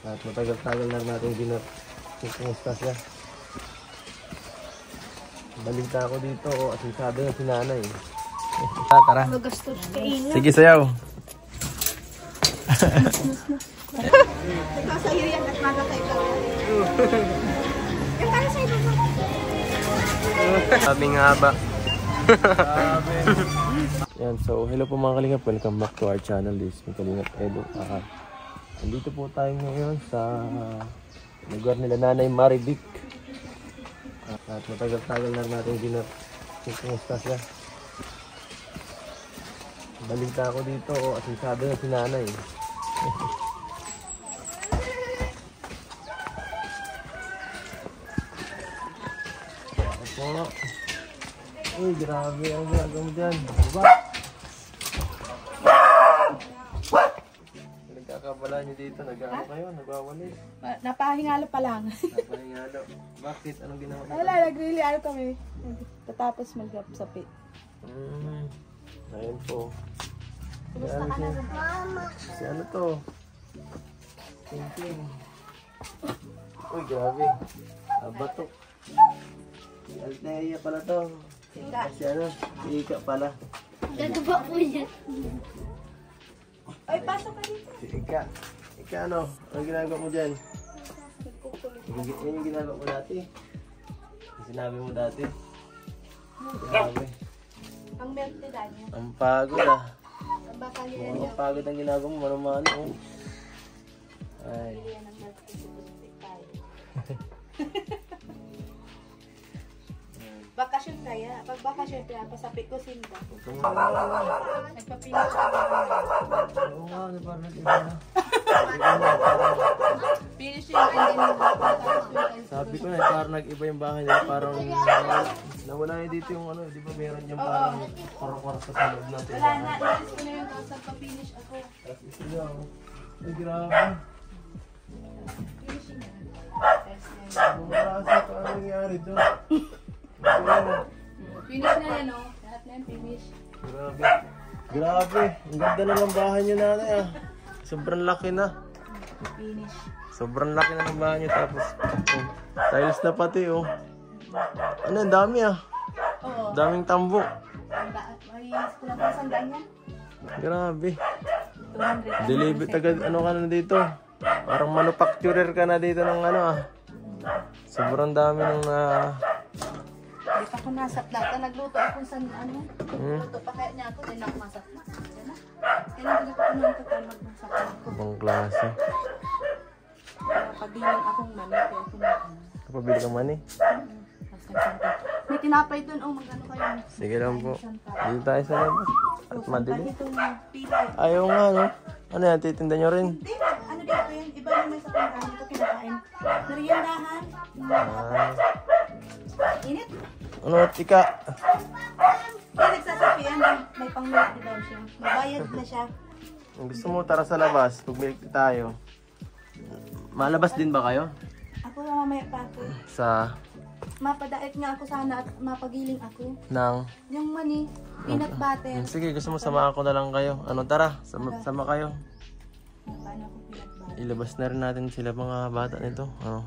At matagal-tagal na natin kumusta siya. Balita ako dito at sabi ng sinanay. Tara. Magastos kainin. Sige, sayaw. Ikaw sa'yo yan at magatay ka. Yan para sa'yo ba? Sabing haba. Yan, so hello po mga kalingap. Welcome back to our channel. This is Kalingap Edo. Andito po tayo ngayon sa lugar nila Nanay Marivic. At matagal-tagal na natin kumusta siya. Balita ako dito at sabi ng sinanay. Opo. Uy, grabe ang ginagawa mo dyan. Diba? Nagkakabala nyo dito. Nag-ano kayo? Nagwawalis? Napahingalo pa lang. Napahingalo. Bakit? Anong ginawa nyo? Wala, nag-really ano kami. Tatapos mag-sapi. Ayun po. Kumusta ka na? Mama. Si ano to? Ting-ting. Uy, grabe. Batok. Si Alteria pala to. Si ano? Si Ika pala. Gagawa po yan. Ay, pasok ka dito. Si Ika. Ika ano? Anong ginagawa mo dyan? Yan yung ginagawa mo dati. Yung sinabi mo dati. Grabe. Ang mente niya. Ang pagod ah. Ang baka niya Mukhang yan. pagod ang ginagawa mo. Mano-mano oh. Ay. Yan ang nagtutulog tayo. Bakasyon kaya. Pag bakasyon kaya, pasapit ko simba. Nagpapinis ako. Oo nga, ano parang nag-iba na. Finish yun. And then, Sabi ko na, parang nag-iba yung bahay nila. Parang nawala na dito yung ano, di ba meron dyan parang parang sa loob natin. wala na. Nalis ko na yung tapos nagpa-finish ako. Tapos ito lang. Ay, grabe. Finishing na. Ang marasa pa ang nangyari doon. Finish na yan, oh. Lahat na yan, finish. Grabe. Grabe. Ang ganda na ng bahay niyo nanay ah. Sobrang laki na. Finish. Sobrang laki na ng bahay niyo. Tapos, tiles na pati oh. Ano, ang dami ah. Oo. Daming tambo. May kulang pa sandaan yan. Grabe. 200. Delivery tagad ano ka na dito. Parang manufacturer ka na dito ng ano ah. Sobrang dami ng Hindi pa ako nasaplat. Nagluto ako sa ano. Luto pa kaya niya ako. Hindi ako masaplat. Yan na. Kaya hindi ko naman ito para magmasaplat ako. ibang klase. Pagdiling akong mani. Kaya ako na ano. Kapabili ka man eh. May tinapay doon. Oh, magano kayo. Sige lang po. Dito tayo sa labas. At madilim. Itong pilay. Ayaw nga no. Ano yan, titinda nyo rin? Hindi, ano dito yun? Iba naman sa pinakain ko kinakain. Meriendahan. Init. Ano, tika? Kaya nagsasabi yan, may pang-milk daw siya. Mabayad na siya. Kung gusto mo, tara sa labas. Pag-milk tayo. Malabas din ba kayo? Ako mamaya pa ako. Sa Mapadaet nga ako sana at mapagiling ako. nang Yung mani, peanut butter. sige, gusto mo samahan ko na lang kayo. Ano, tara, sama kayo. Paano ako peanut butter? Ilabas na rin natin sila mga bata nito. Ano?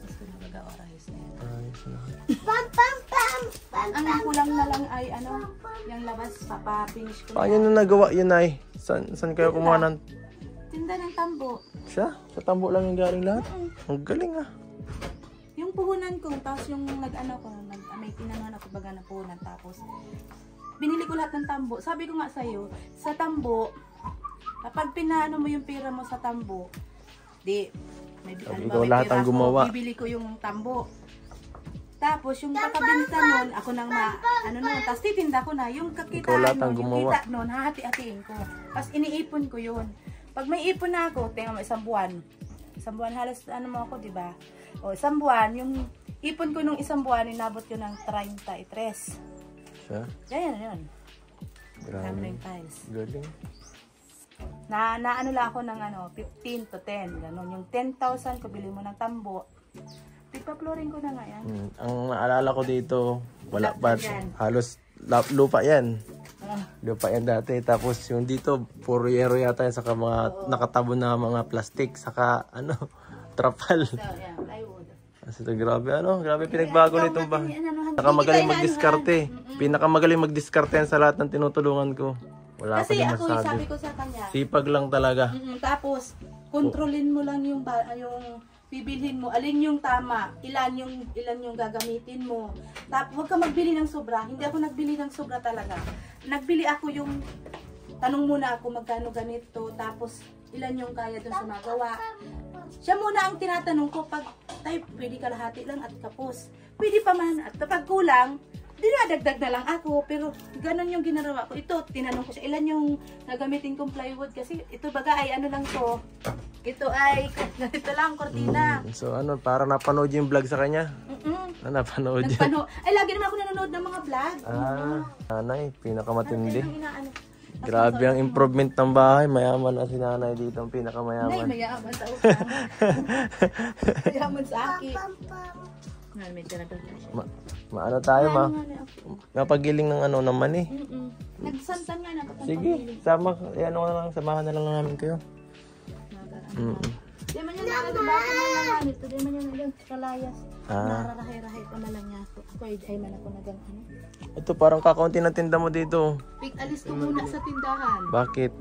Gusto na mag-aorayos na yan. Ayos na. Ang kulang na lang ay ano, yung labas, papa-finish ko Paano na. nyo nagawa yun ay? Saan kayo kumuha ng... Tinda ng tambo. Siya? Sa tambo lang yung galing lahat? Ang galing ah. Yung puhunan ko, tapos yung nag-ano ko, may tinanuhan ako baga na puhunan, tapos binili ko lahat ng tambo. Sabi ko nga sa'yo, sa tambo, kapag pinaano mo yung pera mo sa tambo, di, may, Ikaw lahat ang gumawa. Bibili ko yung tambo. Tapos yung kakabinta nun, ako nang ano nun, tapos titinda ko na, yung Ikaw lahat kakitaan ang nun, yung gumawa. kita nun, hahati-hatiin ko. Tapos iniipon ko yun. Pag may ipon na ako, tingnan mo, isang buwan halos ano mo ako, di ba? O, isang buwan, yung ipon ko nung isang buwan, inabot ko ng 33. Siya? Yan. Grabe. Dami na yung tiles. Galing. Na ano lang ako ng ano, 15 to 10. Ganon. Yung 10,000 ko, bili mo ng tambo. Tigpa-flooring ko na nga yan. Ang naalala ko dito, wala pa. Dyan. Halos lupa yan. Lupa yan dati. Tapos yung dito, puro yero yata yan. Saka mga nakatabon na mga plastic. Saka ano, trapal. So, yan, plywood. Kasi grabe ano, grabe pinagbago nitong bahay. Pinakamagaling magdiskarte. Pinakamagaling magdiskarte yan sa lahat ng tinutulungan ko. Wala Kasi pa ako, masabi. sabi ko sa kanya, Sipag lang talaga. tapos, kontrolin mo lang yung bibilhin mo, alin yung tama, ilan yung gagamitin mo. Tapos, huwag ka magbili ng sobra. Hindi ako nagbili ng sobra talaga. Nagbili ako yung, tanong muna ako magkano ganito, tapos ilan yung kaya doon sa magawa. Siya muna ang tinatanong ko, pag tayo, pwede kalahati lang at kapos. Pwede pa man, at kapag kulang, dinadagdag na lang ako, pero ganun yung ginagawa ko. Ito, tinanong ko siya, ilan yung gagamitin kong plywood, kasi ito baga ay ano lang to. Ito ay, ganito lang, kortina. So ano, para napanood yung vlog sa kanya? Napanood yun. Ay, lagi naman ako nanonood ng mga vlog. Nanay, pinakamatindi. Ang inaano. Grabe ang improvement ng bahay. Mayaman na si nanay dito, ang Nay, pinakamayaman. mayaman sa utang. Mayaman sa akin. May tinatawag na siya. Maano tayo mapagiling ng ano naman eh. Nagsantan nga na. Sige, sama, ano na lang, samahan na lang namin kayo. Di man yan nagabaka na lang ito. Di man yan nagkalayas. Nararahay-rahay pa na lang niya ako. Ako ay man ako nagang ano. Ito parang kakaunti na tinda mo dito. Alis ko muna sa tindahan. Bakit?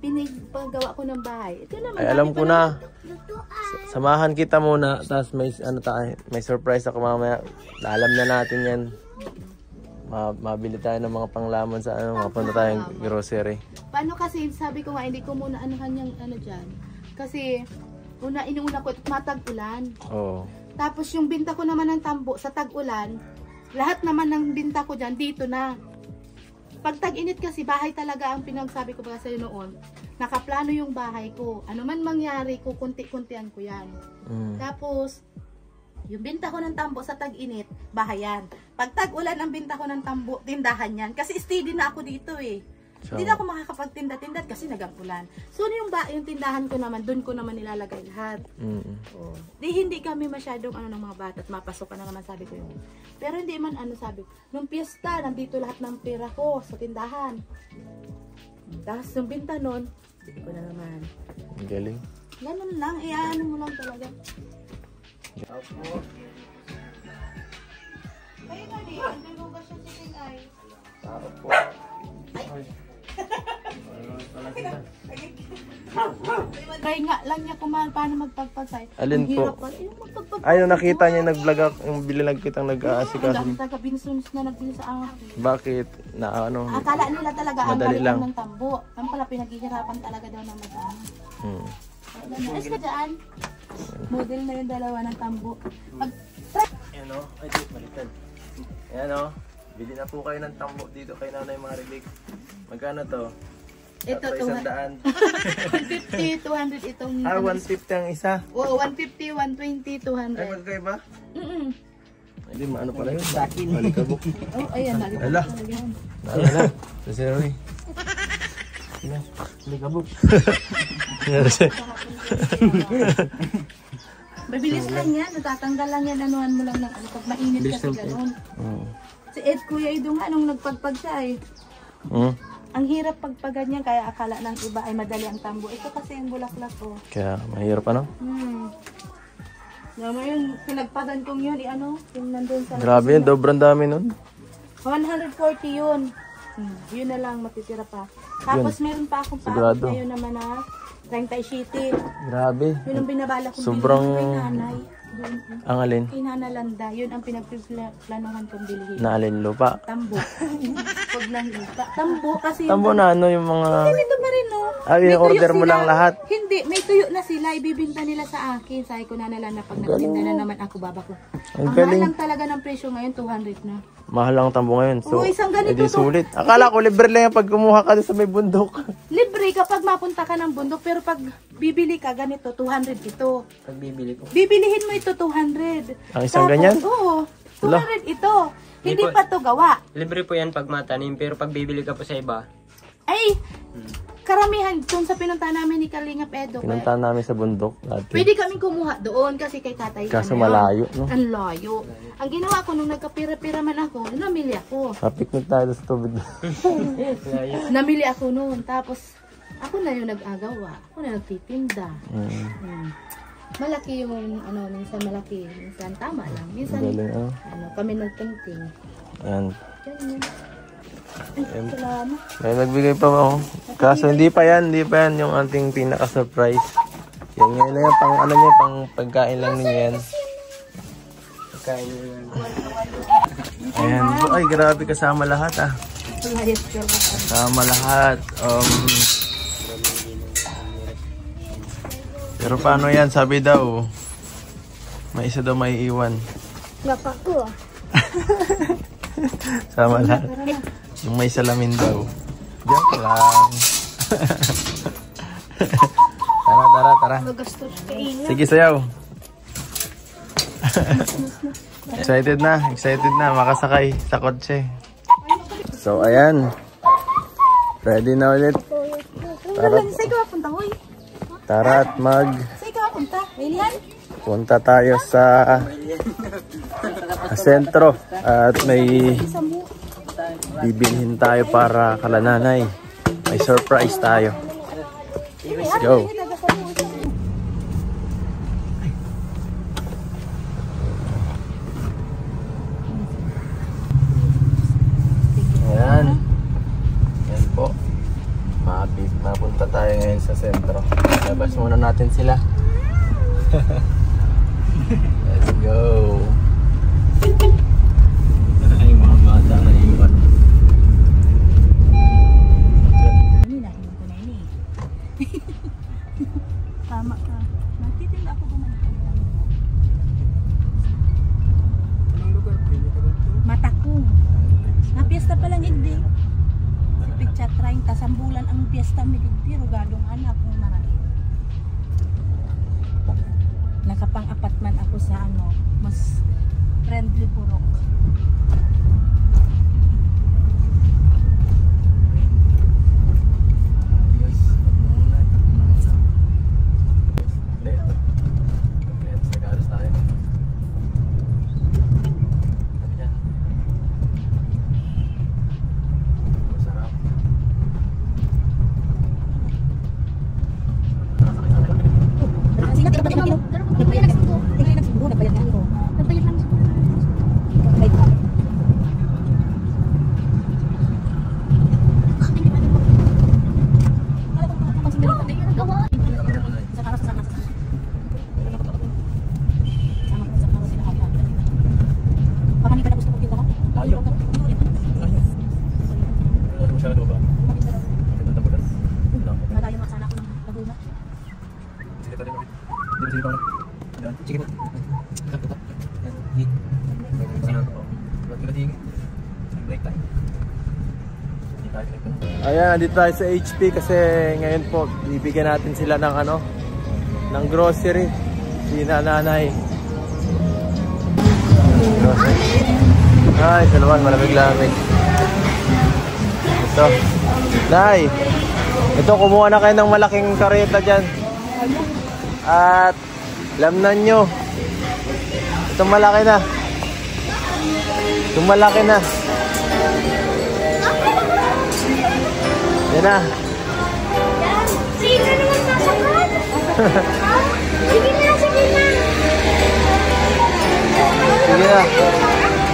Pinagpagawa ko ng bahay. Ito naman. Ay alam ko na. Samahan kita muna, tapos may ano tayo, may surprise ako mamaya. Alam na natin 'yan. Mabili tayo ng mga panglaman sa ano, mapunta tayong grocery. Paano kasi sabi ko nga hindi ko muna anuhan yung ano diyan. Kasi inuuna ko matag-ulan. Oo. Tapos yung binta ko naman ng tambo sa tag-ulan, lahat naman ng binta ko diyan dito na. Pag tag-init kasi bahay talaga ang pinagsabi ko ba sa iyo noon. Nakaplano yung bahay ko. Ano man mangyari, kukunti-kuntian ko 'yan. Tapos yung binta ko ng tambo sa tag-init, bahayan. Pag tag-ulan ang binta ko ng tambo, tindahan 'yan. Kasi steady na ako dito eh. So, hindi na ako makakapagtinda-tinda kasi nag-ulan. So yung tindahan ko naman, doon ko naman nilalagay lahat. Oh. Hindi kami masyadong ng mga bata at mapasok ka na naman sabi ko yun. Pero hindi man sabi ko. Nung piyesta, nandito lahat ng pera ko sa tindahan. Tapos yung binta nun, hindi ko na naman. Ang galing. Ganun lang, ano mo lang talaga. Ay, mali, ang nalugas siya sa tingay. Tao po. Ay. Try nga lang niya kung paano magpagpag-side. Alin po? Ay, nung nakita niya nag-vlog ako, yung bililag kitang nag-aasikaso. Ang taga-Binsuns na nagbili sa akin. Bakit? Na ano? Akala nila talaga ang madali balik lang ng tambo. Ang pala pinaghihirapan talaga daw ng mag-ano. Ayos ka dyan. Model na yung dalawa ng tambo. Ayan o, ay di, baliktad. Ayan o, bili na po kayo ng tambo dito kay Nanay Maribik. Magkano to? Ito, 100. 150, 200 itong... 150 ang isa. Oo, 150, 120, 200. Ay, magkaiba? Hindi, maano pala yun? Dakin. Malikabok. Oh, ayan, nalito Ala. talaga yan. Ala, sa Siri. Malikabok. Mabilis lang yan, natatanggal lang yan, anuhan mo lang ng pag mainit kasi gano'n. Si Ed Kuya Ido nga, nung nagpagpag siya eh. Ang hirap pagpaganyan, kaya akala ng iba ay madali ang tambo. Ito kasi yung bulaklak ko. Kaya mahirap ano? Naman yun, pinagpagan kong yun, yung nandun sa... Grabe yun, dobrang dami nun. 140 yun. Yun na lang, matitira pa. Tapos meron pa akong Sigurado. paakot ngayon naman na 37. Grabe. Yun ang binabala kong Sobrang- bilhin kay nanay. Doon, Ang alin? kay Nana Landa. Yun ang pinagplanuhan kong bilhin. Na alin lupa? Tambo. Huwag ng lupa. Tambo kasi... Tambo na ano yung mga... Ito pa rin, no? Ah, May tuyo order mo sila. lang lahat? Hindi, may tuyo na sila. Ibibinta nila sa akin. Sabi ko na na pag nagtinda na naman ako, baba ko. Ang Ang galing. mahal lang talaga ng presyo ngayon, 200 na. Mahal lang ang tambo ngayon. So, Oo, isang ganito edi to. sulit. Akala ko libre lang yan pag kumuha ka doon sa may bundok. Libre kapag mapunta ka ng bundok, pero pag bibili ka ganito, 200 ito. Pag bibili ko. Bibilihin mo ito 200. Ang isang ganyan? Oo, Wala. 200 ito. Hindi Hindi po- pa to gawa. Libre po yan pag matanim, pero pag bibili ka po sa iba, Ay, karamihan dun sa pinunta namin ni Kalingap Edo. Pinuntahan namin sa bundok dati. Pwede kaming kumuha doon kasi kay tatay. Kaso malayo, no? Ang layo. Ang ginawa ko nung nagkapira-pira man ako, namili ako. Papiknik tayo sa tubig. Namili ako noon. Tapos, ako na yung nag-agawa. Ako na nagtitinda. Malaki yung, minsan malaki. Minsan tama lang. Minsan, Galing, kami nagtingting. Ayan. Ganyan. Ay, salamat. May nagbigay pa ako. Kaso hindi pa yan yung ating pinaka-surprise. Yan ngayon na yan, pang ano niya, pang pagkain lang niya yan. Pagkain niya yan. Ayan. Ay, grabe kasama lahat ah. Kasama lahat. Pero paano yan? Sabi daw, may isa daw may iwan. Gapa ko. Sama lahat. Yung may salamin daw. Joke lang. Tara. Magastos kain. Sige, sayaw. Excited na makasakay sa kotse. So, ayan. Ready na ulit. Tara at punta tayo sa sentro at may bibilhin tayo para kala nanay. May surprise tayo. Let's go. Ayan. Ayan po. Mapunta tayo ngayon sa sentro. Labas muna natin sila. Let's go. Ay, mga bata na iwan. Tama ka. Nagtitinda ako ba Matakong. Na piyesta pa lang igdi. Si Pitcha 30 sambulan ang piyesta mi igdi rugadong anak ng marami. Nakapang-apat man ako sa mas friendly purok. Ayan, dito tayo sa HP kasi ngayon po bibigyan natin sila ng ng grocery. Si nanay. Ay, salamat, malamig-lamig. Ito. Nay, ito kumuha na kayo ng malaking kareta dyan. At lamnan nyo. Itong malaki na. Itong malaki na. Yan na. Sige naman masakot. Sige na. Sige na.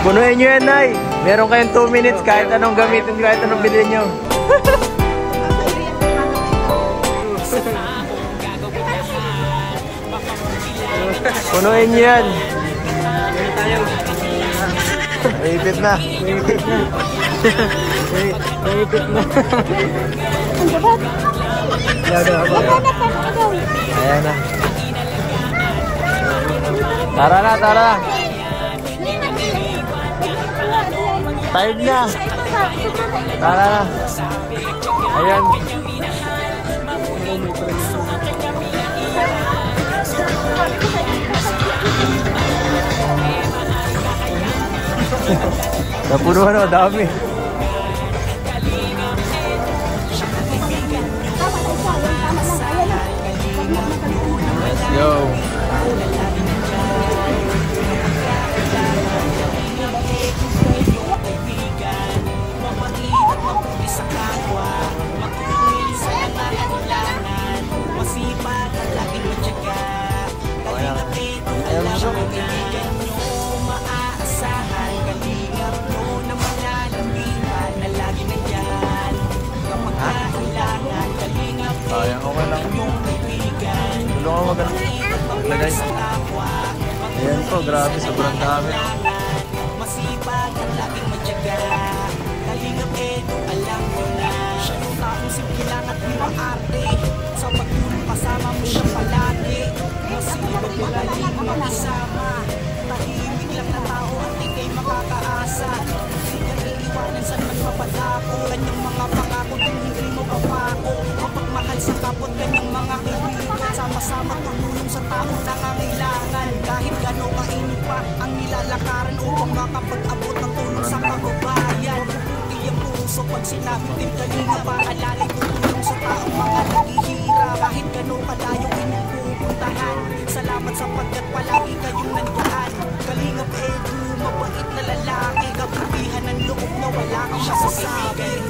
Punuin nyo yan, Nay. Meron kayong 2 minutes kahit anong gamitin, kahit anong bilhin nyo. Punuin nyo yan. Maipit na. Ang dapat. Ayan na. Tara na. Time na. Tara na. Ayan. Napunuan o, dami. go. Ayan, okay lang. Tulungan mo ganun. Maglagay. Ayan po, grabe, sobrang dami. Masipag at laging matyaga. Kalingap Edo, alam mo na. Siya yung taong simple lang at di maarte. Sa pagtulong kasama mo siya palagi. Masipag magaling makasama. Tahimik lang na tao at ika'y makakaasa. Di ka iiwanan saan magpapadako. Kanyang mga pangako kung hindi mo papako. Mapagmahal sa kapot kanyang mga kaibigan. Sama-sama tulunong sa tao nangangailangan. Kahit gano'ng kainit pa ang nilalakaran upang makapag-abot ng tulong sa kababayan. Mabubuti ang puso pag sinabing Team Kalinga pa alalay tutulong sa taong mga naghihirap. Kahit gano'ng kalayo inupupuntahan. Salamat sapagkat palagi kayong nandiyan. Kalingap Edu, mabait na lalaki. Kabutihan ng loob na wala kang masasabi.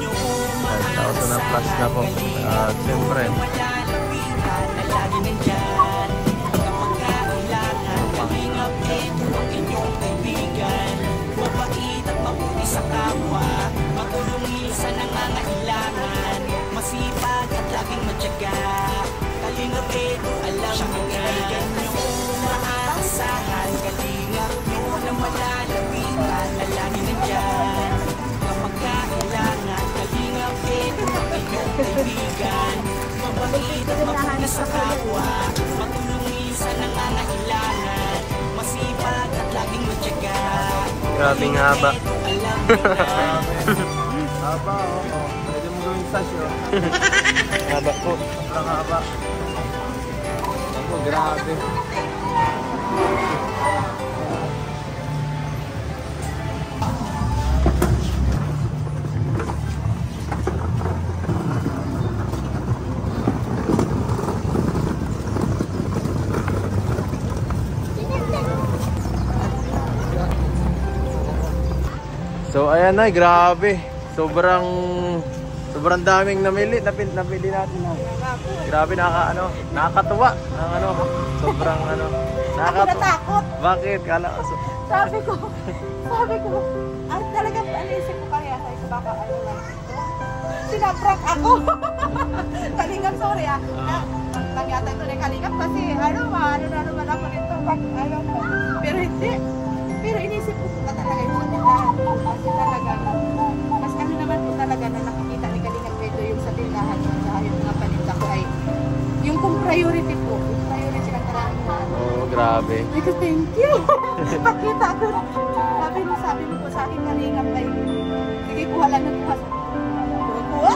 Auto na plus na po. At siyempre, Malalapitan na lagi nandyan. Kapag kailangan, Kalingap Edu ang inyong kaibigan. Mabait at mabuti sa kapwa. Matulungin sa nangangailangan. Masipag at laging matyaga. Kalingap Edu, alam mo nga. Maaasahan, kalingap nyo na malalapitan na lagi nandyan. Kapag kailangan, kalingap Edu ang inyong kaibigan. Mabait at mabuti sa kapwa. Matulungin sa nangangailangan. Masipag at laging matyaga. grabing haba. Alam mo na. Haba, oo. Pwede mo gawing sash, oh. Haba po. Sobrang haba. Ako, grabe. So ayan na, grabe. Sobrang daming namili natin na. Grabe, nakakatuwa. Sobrang Natakot. Bakit? Sabi ko, talagang anisip ko kaya tayo sa baka ano lang ito. Sinaprank ako. Kalingap, sorry ah. Lang yata ito na kalingap kasi ano na naman ako nito. Pero hindi. Pero inisip ko pa talaga yung tindahan ko. Kasi talaga, mas ano naman po talaga na nakikita ni Kalingap Edo yung sa tindahan ko. Saka yung mga paninda ko ay yung kung priority po. Yung priority lang talaga. Oh, grabe. Because thank you. Pakita ko. Sabi mo po sa akin Kalingap ay sige kuha lang ng kuha. Kuha.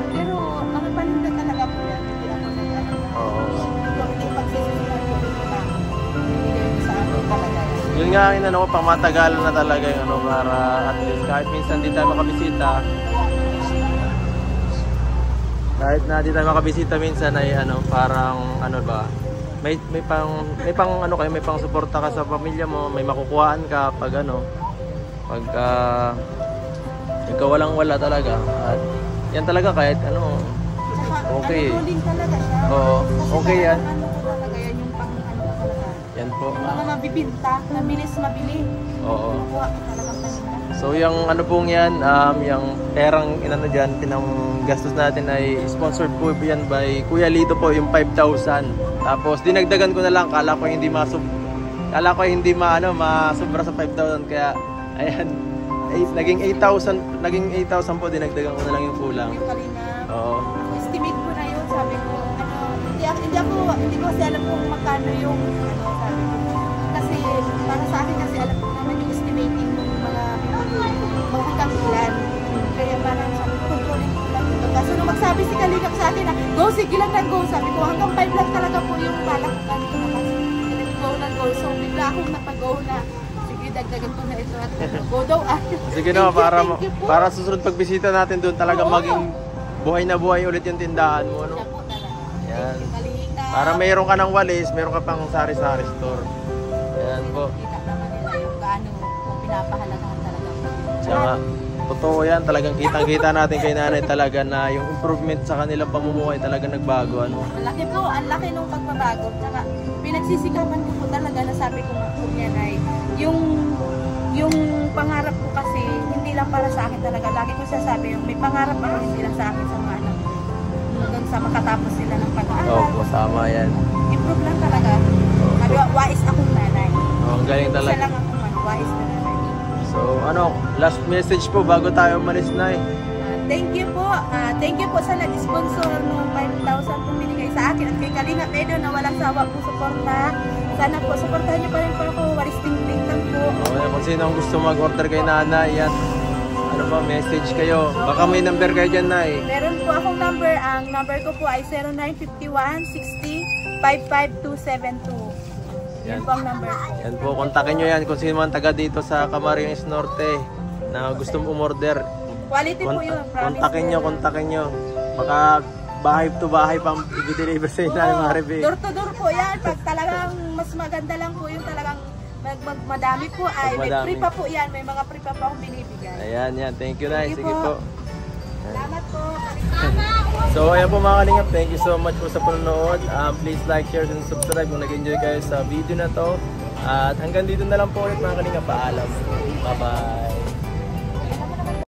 Pero mga paninda talaga po yan. Hindi ako nag-ano. Oo. Hindi pagsisimulan ko dito na binigay mo sa akin talaga yan. Yun nga ang inano ko, pang matagalan na talaga yung ano, para at least kahit minsan di tayo makabisita. Kahit na di tayo makabisita minsan ay ano, parang ano ba, may pang suporta ka sa pamilya mo, may makukuhaan ka pag ano, pagka ikaw walang-wala talaga. At yan talaga kahit ano, okay. Ano talaga siya. Oo, okay yan. Ano ko talaga yan yung pang ano talaga. Yan po. Mga mabibinta, mabilis mabili. Oo. Kuha ko talagang paninda. So yung ano pong yan, yung perang inano dyan, pinanggastos natin ay sponsored po yan by Kuya Lito po, yung 5,000. Tapos dinagdagan ko na lang, kala ko hindi masubra sa 5,000, kaya ayan, naging 8,000 po, dinagdagan ko na lang yung kulang. Yung Kalingap. Oo. Estimate ko na yun, sabi ko, hindi ko kasi alam kung magkano yung sabi ko. Kasi para sa akin kasi alam ko naman yung estimating ng mga hanggang ilan. Kaya parang sabi ko, controlling ko lang ito. Kaso nung magsabi si Kalingap sa akin na, go, sige lang ng go. Sabi ko, hanggang 5 lang talaga po yung balak ko kanina. Kasi go ng go. So bigla akong napag-go na. Sige, dagdagan ko na ito at go daw. Sige na, para susunod pagbisita natin doon talaga maging buhay na buhay ulit yung tindahan mo. Ano? Siya po talaga. Yan. Thank you, Kalingap. Para mayroon ka ng walis, mayroon ka pang sari-sari store. Ayan po. Kita naman nila yung gaano kung pinapahalagahan talaga. Tsaka, totoo yan. Talagang kitang-kita natin kay nanay talaga na yung improvement sa kanilang pamumuhay talaga nagbago. Ano? Ang laki nung pagbabago. Tsaka pinagsisikapan ko po talaga na sabi ko nga po niyan ay yung pangarap ko kasi hindi lang para sa akin talaga. Lagi ko sasabi yung may pangarap ako hindi lang sa akin sa mga anak. Hanggang sa makatapos sila ng pag-aaral. Opo, tama yan. Improve lang talaga. Wais akong nanay. Ang galing Isa talaga. lang akong wais na nanay. So, last message po bago tayo umalis, Nay. Thank you po. Thank you po sa nag-sponsor ng 5,000 po binigay sa akin at kay Kalinga Edo na walang sawa po suporta. Sana po, supportahan niyo pa rin po ako. Walis ting lang po. Okay, kung sino ang gusto mag-order kay nanay, yan. Ano ba, message kayo. Baka may number kayo dyan, Nay. Meron po akong number. Ang number ko po ay 0951-60-55272. Yan po ang number ko. Yan po, kontakin nyo yan kung sino man taga dito sa Camarines Norte na gusto umorder. Quality po yun. Promise. Kontakin nyo. Baka bahay to bahay pang i-deliver sa inyo, Marivic. Door to door po yan. Pag talagang mas maganda lang po yung talagang madami po ay may Madami. free pa po yan. May mga free pa po akong binibigay. Ayan, yan. Thank you, Nay. Thank Sige you po. po. Salamat po. So, ayan po mga kalingap. Thank you so much po sa panonood. Please like, share, and subscribe kung nag-enjoy kayo sa video na to. At hanggang dito na lang po ulit mga kalingap. Paalam. Bye-bye.